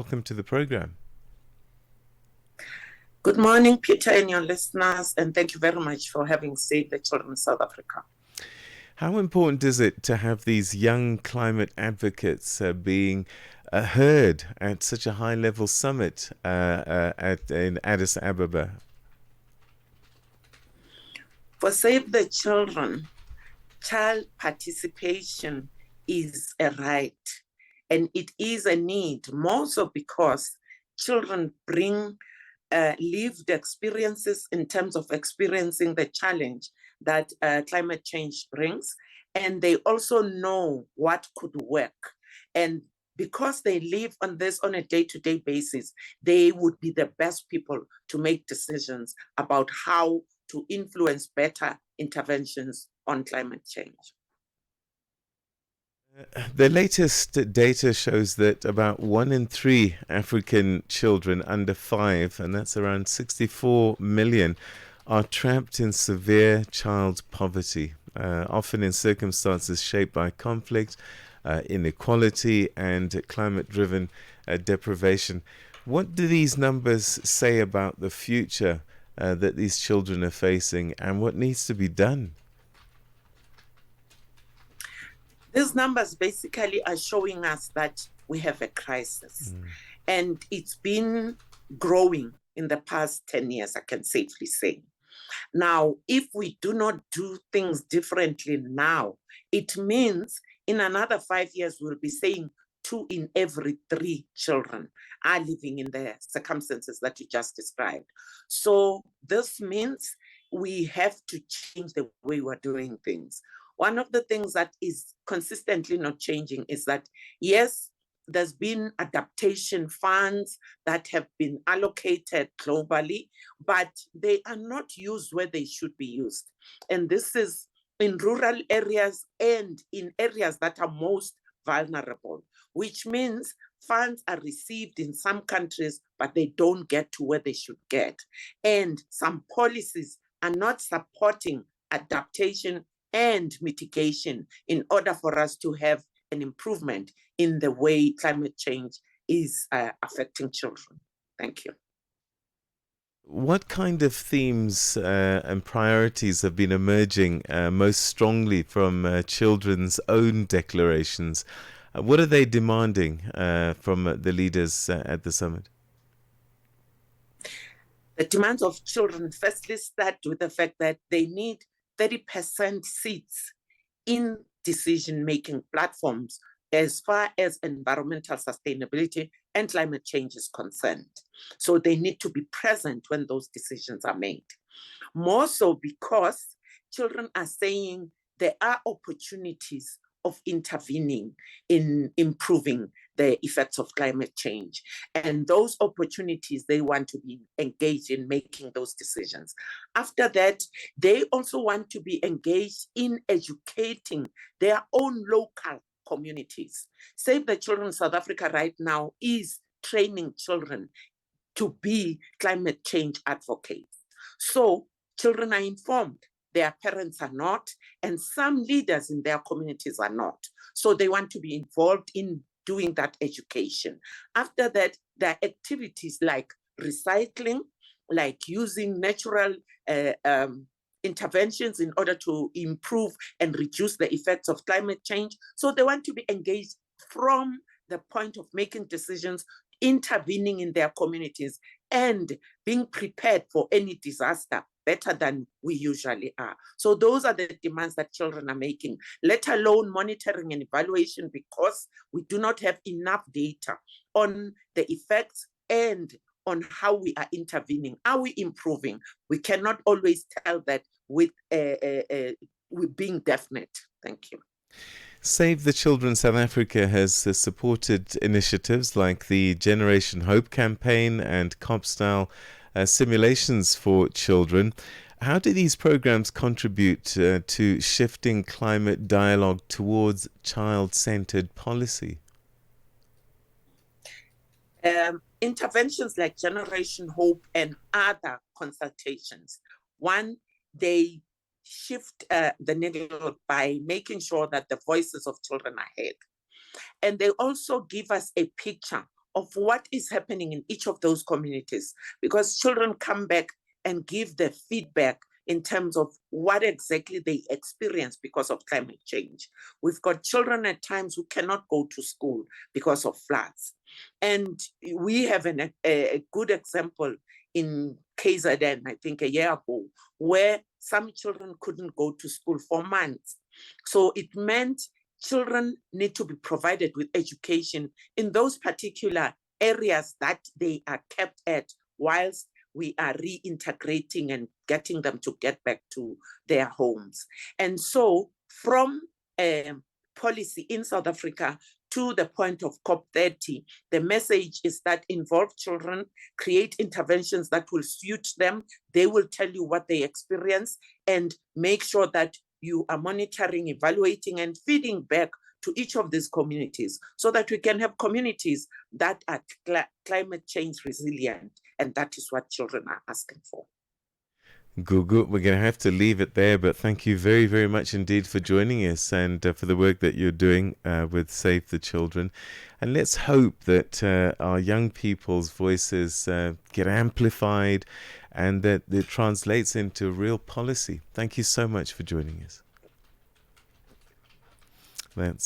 welcome to the program. Good morning, Peter and your listeners, and thank you very much for having Save the Children in South Africa. How important is it to have these young climate advocates being heard at such a high-level summit in Addis Ababa? For Save the Children, child participation is a right, and it is a need, more so because children bring lived experiences in terms of experiencing the challenge that climate change brings, and they also know what could work. And because they live on this on a day-to-day basis, they would be the best people to make decisions about how to influence better interventions on climate change. The latest data shows that about 1 in 3 African children under 5, and that's around 64 million, are trapped in severe child poverty, often in circumstances shaped by conflict, inequality, and climate-driven deprivation. What do these numbers say about the future that these children are facing, and what needs to be done? These numbers basically are showing us that we have a crisis, and it's been growing in the past 10 years, I can safely say. Now, if we do not do things differently now, it means in another 5 years, we'll be saying 2 in every 3 children are living in the circumstances that you just described. So this means we have to change the way we're doing things. One of the things that is consistently not changing is that, yes, there's been adaptation funds that have been allocated globally, but they are not used where they should be used. And this is in rural areas and in areas that are most vulnerable, which means funds are received in some countries, but they don't get to where they should get. And some policies are not supporting adaptation and mitigation in order for us to have an improvement in the way climate change is affecting children. Thank you. What kind of themes and priorities have been emerging most strongly from children's own declarations? What are they demanding from the leaders at the summit? The demands of children firstly start with the fact that they need 30% seats in decision-making platforms as far as environmental sustainability and climate change is concerned. So they need to be present when those decisions are made. More so because children are saying there are opportunities of intervening in improving the effects of climate change. And those opportunities, they want to be engaged in making those decisions. After that, they also want to be engaged in educating their own local communities. Save the Children in South Africa right now is training children to be climate change advocates. So children are informed. Their parents are not, and some leaders in their communities are not. So they want to be involved in doing that education. After that, there are activities like recycling, like using natural interventions in order to improve and reduce the effects of climate change. So they want to be engaged from the point of making decisions, intervening in their communities, and being prepared for any disaster better than we usually are. So those are the demands that children are making, let alone monitoring and evaluation, because we do not have enough data on the effects and on how we are intervening. Are we improving? We cannot always tell that with being definite. Thank you. Save the Children South Africa has supported initiatives like the Generation Hope campaign and COP-style simulations for children. How do these programs contribute to shifting climate dialogue towards child-centered policy? Interventions like Generation Hope and other consultations, one, they shift the needle by making sure that the voices of children are heard. And they also give us a picture of what is happening in each of those communities, because children come back and give their feedback in terms of what exactly they experience because of climate change. We've got children at times who cannot go to school because of floods. And we have a good example in KZN, I think a year ago, where some children couldn't go to school for months. So it meant children need to be provided with education in those particular areas that they are kept at, whilst we are reintegrating and getting them to get back to their homes. And so from policy in South Africa to the point of COP30, the message is that involve children, create interventions that will suit them. They will tell you what they experience, and make sure that you are monitoring, evaluating, and feeding back to each of these communities so that we can have communities that are climate change resilient. And that is what children are asking for. Gugu, we're going to have to leave it there, but thank you very, very much indeed for joining us and for the work that you're doing with Save the Children. And let's hope that our young people's voices get amplified and that it translates into real policy. Thank you so much for joining us. That's